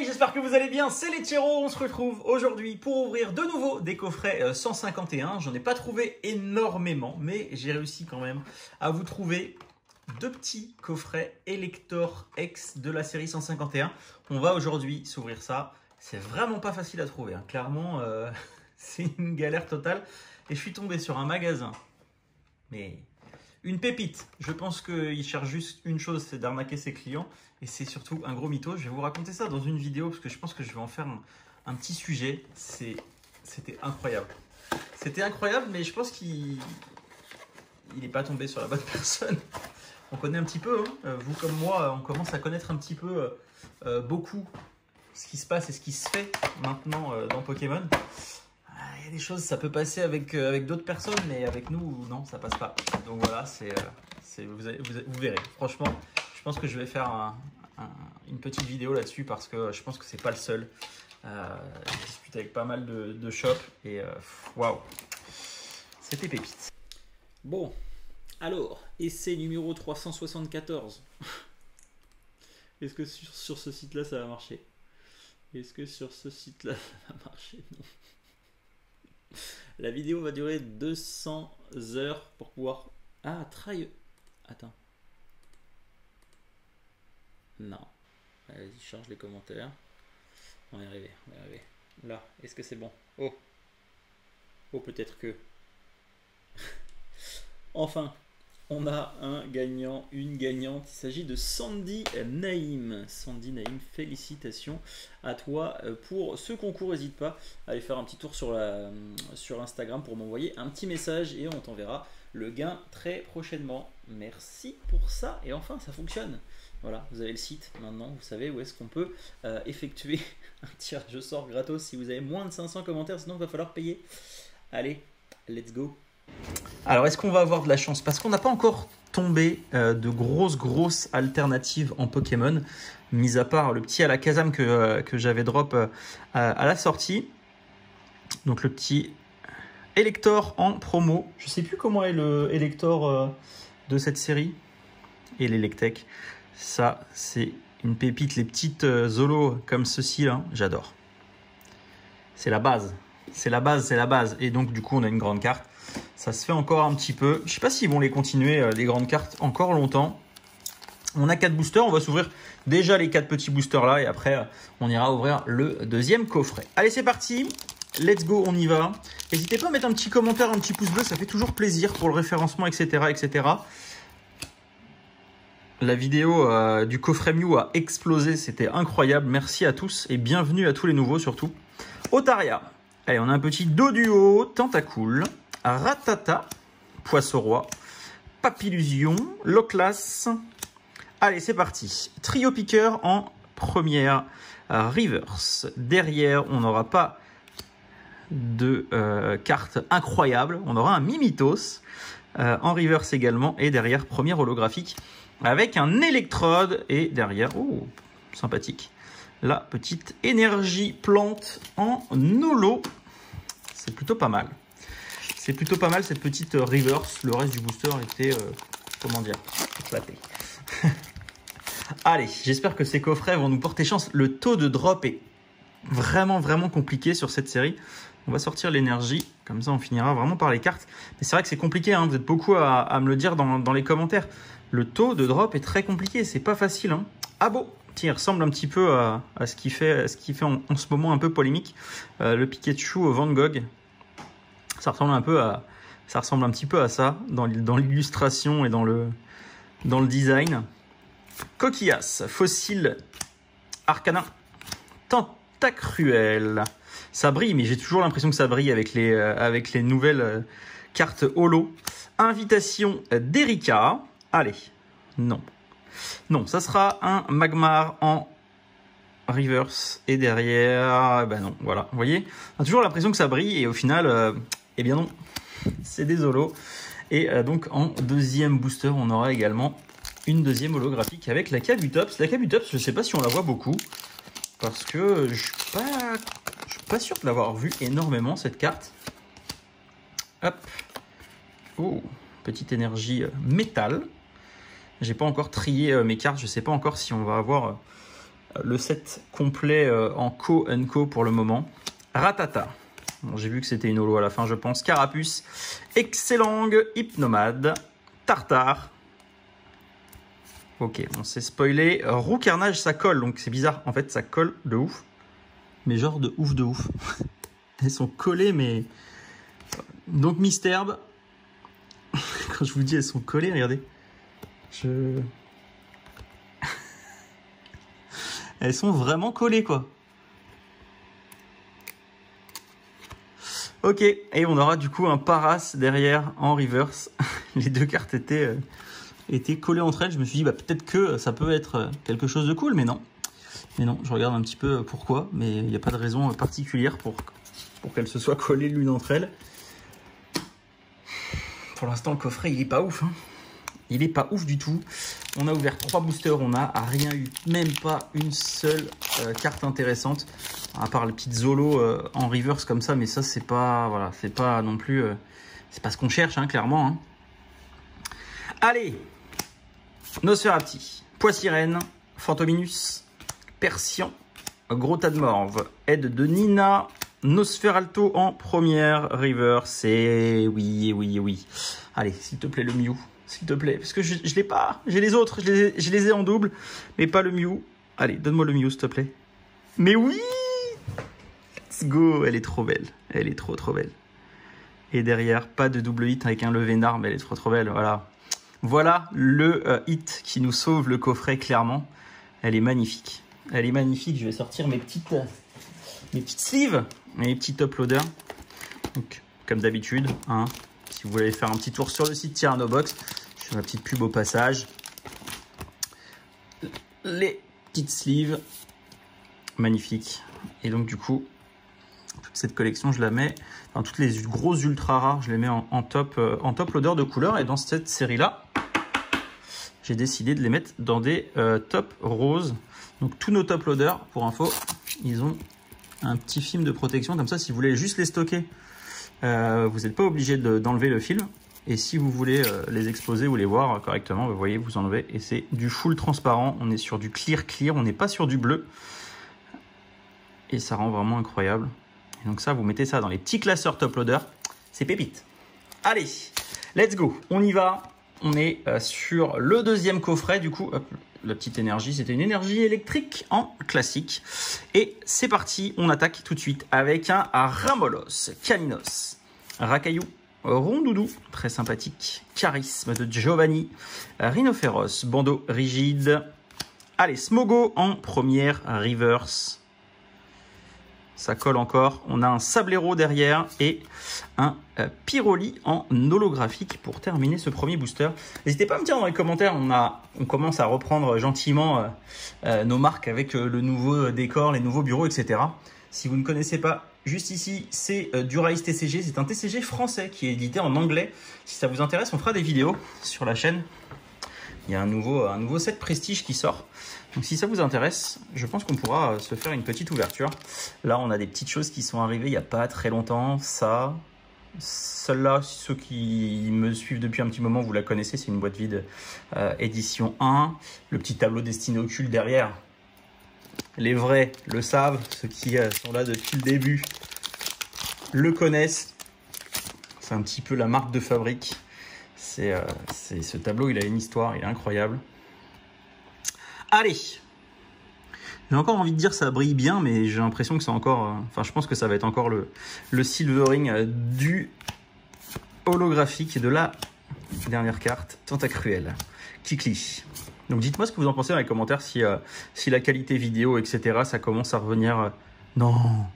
Hey, j'espère que vous allez bien, c'est les Tchéros, on se retrouve aujourd'hui pour ouvrir de nouveau des coffrets 151. J'en ai pas trouvé énormément, mais j'ai réussi quand même à vous trouver deux petits coffrets Elector X de la série 151. On va aujourd'hui s'ouvrir ça, c'est vraiment pas facile à trouver, hein. Clairement c'est une galère totale. Et je suis tombé sur un magasin, mais une pépite. Je pense qu'il cherche juste une chose, c'est d'arnaquer ses clients. Et c'est surtout un gros mytho. Je vais vous raconter ça dans une vidéo parce que je pense que je vais en faire un petit sujet. C'était incroyable. C'était incroyable, mais je pense qu'il n'est pas tombé sur la bonne personne. On connaît un petit peu, hein. Vous comme moi, on commence à connaître un petit peu beaucoup ce qui se passe et ce qui se fait maintenant dans Pokémon. Il y a des choses, ça peut passer avec d'autres personnes, mais avec nous, non, ça passe pas. Donc voilà, vous verrez. Franchement, je pense que je vais faire une petite vidéo là-dessus parce que je pense que c'est pas le seul. J'ai discuté avec pas mal de shops et waouh, c'était pépite. Bon, alors, essai numéro 374. Est-ce que sur ce site-là, ça va marcher? Est-ce que sur ce site-là, ça va marcher? Non. La vidéo va durer 200 heures pour pouvoir... Ah, try... Attends. Non. Vas-y, charge les commentaires. On va y arriver, on va y arriver. Là, est-ce que c'est bon? Oh. Oh, peut-être que... Enfin, on a un gagnant, une gagnante. Il s'agit de Sandy Naïm. Sandy Naïm, félicitations à toi pour ce concours. N'hésite pas à aller faire un petit tour sur Instagram pour m'envoyer un petit message et on t'enverra le gain très prochainement. Merci pour ça. Et enfin, ça fonctionne. Voilà, vous avez le site maintenant. Vous savez où est-ce qu'on peut effectuer un tirage au sort gratos si vous avez moins de 500 commentaires. Sinon, il va falloir payer. Allez, let's go. Alors, est-ce qu'on va avoir de la chance? Parce qu'on n'a pas encore tombé de grosses alternatives en Pokémon, mis à part le petit Alakazam que j'avais drop à la sortie. Donc, le petit Elector en promo. Je sais plus comment est le Elector de cette série. Et l'Electek. Ça, c'est une pépite. Les petites Zolos comme ceci, là, j'adore. C'est la base. C'est la base, c'est la base. Et donc, du coup, on a une grande carte. Ça se fait encore un petit peu. Je ne sais pas s'ils vont les continuer, les grandes cartes, encore longtemps. On a 4 boosters. On va s'ouvrir déjà les 4 petits boosters là. Et après, on ira ouvrir le deuxième coffret. Allez, c'est parti. Let's go, on y va. N'hésitez pas à mettre un petit commentaire, un petit pouce bleu. Ça fait toujours plaisir pour le référencement, etc. etc. La vidéo du coffret Mew a explosé. C'était incroyable. Merci à tous et bienvenue à tous les nouveaux surtout. Otaria. Allez, on a un petit Doduo, Tentacool. Ratata, Poisson-Roi, Papillusion, Loclas. Allez, c'est parti. Trio Piqueur en première, reverse. Derrière, on n'aura pas de carte incroyable. On aura un Mimitos en reverse également. Et derrière, première holographique avec un électrode. Et derrière, oh, sympathique, la petite énergie plante en holo. C'est plutôt pas mal. C'est plutôt pas mal cette petite reverse. Le reste du booster était, comment dire, éclaté. Allez, j'espère que ces coffrets vont nous porter chance. Le taux de drop est vraiment compliqué sur cette série. On va sortir l'énergie. Comme ça, on finira vraiment par les cartes. Mais c'est vrai que c'est compliqué, hein. Vous êtes beaucoup à me le dire dans les commentaires. Le taux de drop est très compliqué. C'est pas facile, hein. Ah bon, tiens, il ressemble un petit peu à ce qui fait en ce moment un peu polémique. Le Pikachu Van Gogh. Ça ressemble un petit peu à ça dans l'illustration et dans le design. Coquillas, Fossile, Arcana, Tentacruel. Ça brille, mais j'ai toujours l'impression que ça brille avec les nouvelles cartes holo. Invitation d'Erika. Allez, non. Non, ça sera un Magmar en reverse. Et derrière, ben non, voilà. Vous voyez, on a toujours l'impression que ça brille et au final... eh bien non, c'est des holos. Et donc en deuxième booster, on aura également une deuxième holographique avec la Kabutops. La Kabutops, je ne sais pas si on la voit beaucoup. Parce que je ne suis pas sûr de l'avoir vu énormément cette carte. Hop. Oh, petite énergie métal. J'ai pas encore trié mes cartes. Je ne sais pas encore si on va avoir le set complet en Co & Co pour le moment. Ratata. Bon, j'ai vu que c'était une holo à la fin, je pense. Carapuce. Excellang. Hypnomade. Tartare. Ok, on s'est spoilé. Roux Carnage, ça colle, donc c'est bizarre. En fait, ça colle de ouf. Mais genre de ouf de ouf. Elles sont collées, mais... Donc Misterbe. Quand je vous dis elles sont collées, regardez. Elles sont vraiment collées, quoi. Ok, et on aura du coup un Paras derrière en reverse. Les deux cartes étaient collées entre elles. Je me suis dit, bah, peut-être que ça peut être quelque chose de cool, mais non. Mais non, je regarde un petit peu pourquoi, mais il n'y a pas de raison particulière pour qu'elles se soient collées l'une entre elles. Pour l'instant, le coffret, il est pas ouf. Hein. Il est pas ouf du tout. On a ouvert 3 boosters, on n'a rien eu, même pas une seule carte intéressante, à part les petites Zolo en reverse comme ça, mais ça c'est pas, voilà, c'est pas non plus, c'est pas ce qu'on cherche, hein, clairement. Hein. Allez, Nosferati, Poissirène, Fantominus, Persian, Gros tas de morve, aide de Nina, Nosferalto en première reverse, et oui. Allez, s'il te plaît, le Mew. S'il te plaît, parce que je l'ai pas. J'ai les autres, je les ai en double, mais pas le Mew. Allez, donne-moi le Mew, s'il te plaît. Mais oui! Let's go! Elle est trop belle. Elle est trop belle. Et derrière, pas de double hit avec un Levénard, mais elle est trop belle. Voilà. Voilà le hit qui nous sauve le coffret, clairement. Elle est magnifique. Elle est magnifique. Je vais sortir mes petites sleeves, mes petits top loaders. Donc, comme d'habitude, hein. Si vous voulez faire un petit tour sur le site Tyranno Box, je fais ma petite pub au passage. Les petites sleeves, magnifiques. Et donc du coup, toute cette collection, je la mets, enfin toutes les grosses ultra rares, je les mets en top loader de couleurs. Et dans cette série-là, j'ai décidé de les mettre dans des top roses. Donc tous nos top loaders, pour info, ils ont un petit film de protection. Comme ça, si vous voulez juste les stocker, vous n'êtes pas obligé d'enlever le film. Et si vous voulez les exposer ou les voir correctement, vous voyez, vous enlevez. Et c'est du full transparent. On est sur du clear, on n'est pas sur du bleu. Et ça rend vraiment incroyable. Et donc ça, vous mettez ça dans les petits classeurs top loader. C'est pépite. Allez, let's go. On y va. On est sur le deuxième coffret. Du coup, hop, la petite énergie, c'était une énergie électrique en classique. Et c'est parti, on attaque tout de suite avec un Ramolos, Caninos, Racaillou, Rondoudou, très sympathique, Charisme de Giovanni, Rhinophéros, Bandeau rigide. Allez, Smogo en première reverse. Ça colle encore. On a un Sablero derrière et un Pyroli en holographique pour terminer ce premier booster. N'hésitez pas à me dire dans les commentaires, on commence à reprendre gentiment nos marques avec le nouveau décor, les nouveaux bureaux, etc. Si vous ne connaissez pas, juste ici, c'est Dura-Ice TCG. C'est un TCG français qui est édité en anglais. Si ça vous intéresse, on fera des vidéos sur la chaîne. Il y a un nouveau set Prestige qui sort. Donc si ça vous intéresse, je pense qu'on pourra se faire une petite ouverture. Là, on a des petites choses qui sont arrivées il n'y a pas très longtemps. Ça, celle-là, ceux qui me suivent depuis un petit moment, vous la connaissez. C'est une boîte vide édition 1. Le petit tableau destiné occulte derrière. Les vrais le savent. Ceux qui sont là depuis le début le connaissent. C'est un petit peu la marque de fabrique. Ce tableau, il a une histoire, il est incroyable. Allez, j'ai encore envie de dire ça brille bien, mais j'ai l'impression que c'est encore... Enfin, je pense que ça va être encore le silvering du holographique de la dernière carte, Tentacruel, Kikli. Donc dites-moi ce que vous en pensez dans les commentaires, si la qualité vidéo, etc., ça commence à revenir... Non,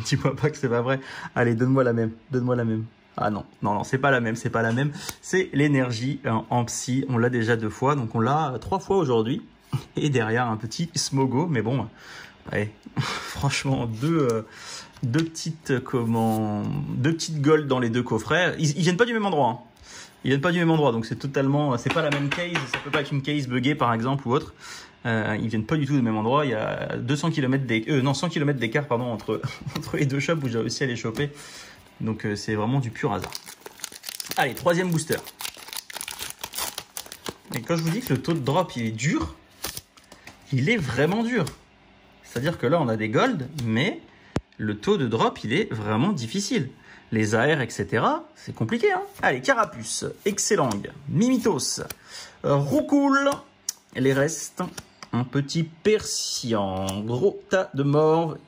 dis-moi pas que c'est pas vrai. Allez, donne-moi la même, Ah non, c'est pas la même, C'est l'énergie en psy, on l'a déjà 2 fois, donc on l'a 3 fois aujourd'hui. Et derrière un petit Smogo, mais bon, ouais, franchement, deux petites gold dans les 2 coffrets. Ils viennent pas du même endroit, hein. Ils viennent pas du même endroit, donc c'est pas la même case, ça peut pas être une case buggée par exemple ou autre. Ils viennent pas du tout du même endroit. Il y a 100 km d'écart entre les 2 shops où j'ai réussi à les choper. Donc c'est vraiment du pur hasard. Allez, 3e booster. Et quand je vous dis que le taux de drop il est dur, il est vraiment dur. C'est-à-dire que là, on a des gold, mais le taux de drop, il est vraiment difficile. Les AR, etc., c'est compliqué. Hein. Allez, Carapuce, Excellent, Mimitos, Roucoule, les restes, un petit Persian, gros tas de morve.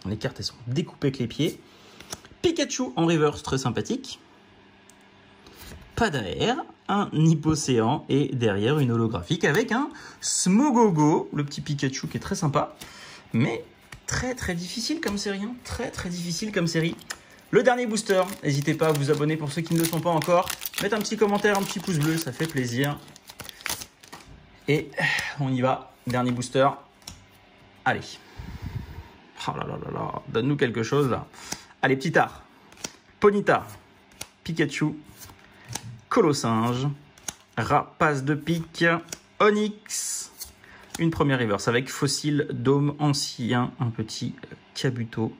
Les cartes, elles sont découpées avec les pieds. Pikachu en reverse, très sympathique. Pas d'AR, un Hippocéan et derrière une holographique avec un Smogogo, le petit Pikachu qui est très sympa. Mais très difficile comme série, hein. Très difficile comme série. Le dernier booster, n'hésitez pas à vous abonner pour ceux qui ne le sont pas encore. Mettez un petit commentaire, un petit pouce bleu, ça fait plaisir. Et on y va, dernier booster. Allez. Oh là là là là, donne-nous quelque chose là. Allez, petit art. Ponyta, Pikachu, Colossinge, Rapace de pique, Onyx. Une première reverse avec Fossile, Dôme Ancien, un petit Kabuto.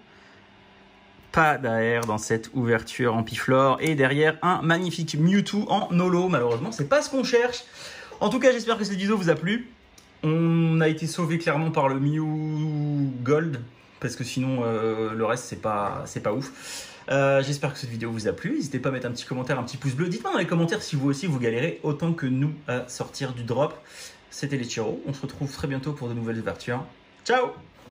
Pas d'AR dans cette ouverture en Piflore. Et derrière, un magnifique Mewtwo en holo. Malheureusement, c'est pas ce qu'on cherche. En tout cas, j'espère que cette vidéo vous a plu. On a été sauvé clairement par le Mew Gold. Parce que sinon, le reste, c'est pas ouf. J'espère que cette vidéo vous a plu. N'hésitez pas à mettre un petit commentaire, un petit pouce bleu. Dites-moi dans les commentaires si vous aussi vous galérez autant que nous à sortir du drop. C'était les Chiro. On se retrouve très bientôt pour de nouvelles ouvertures. Ciao!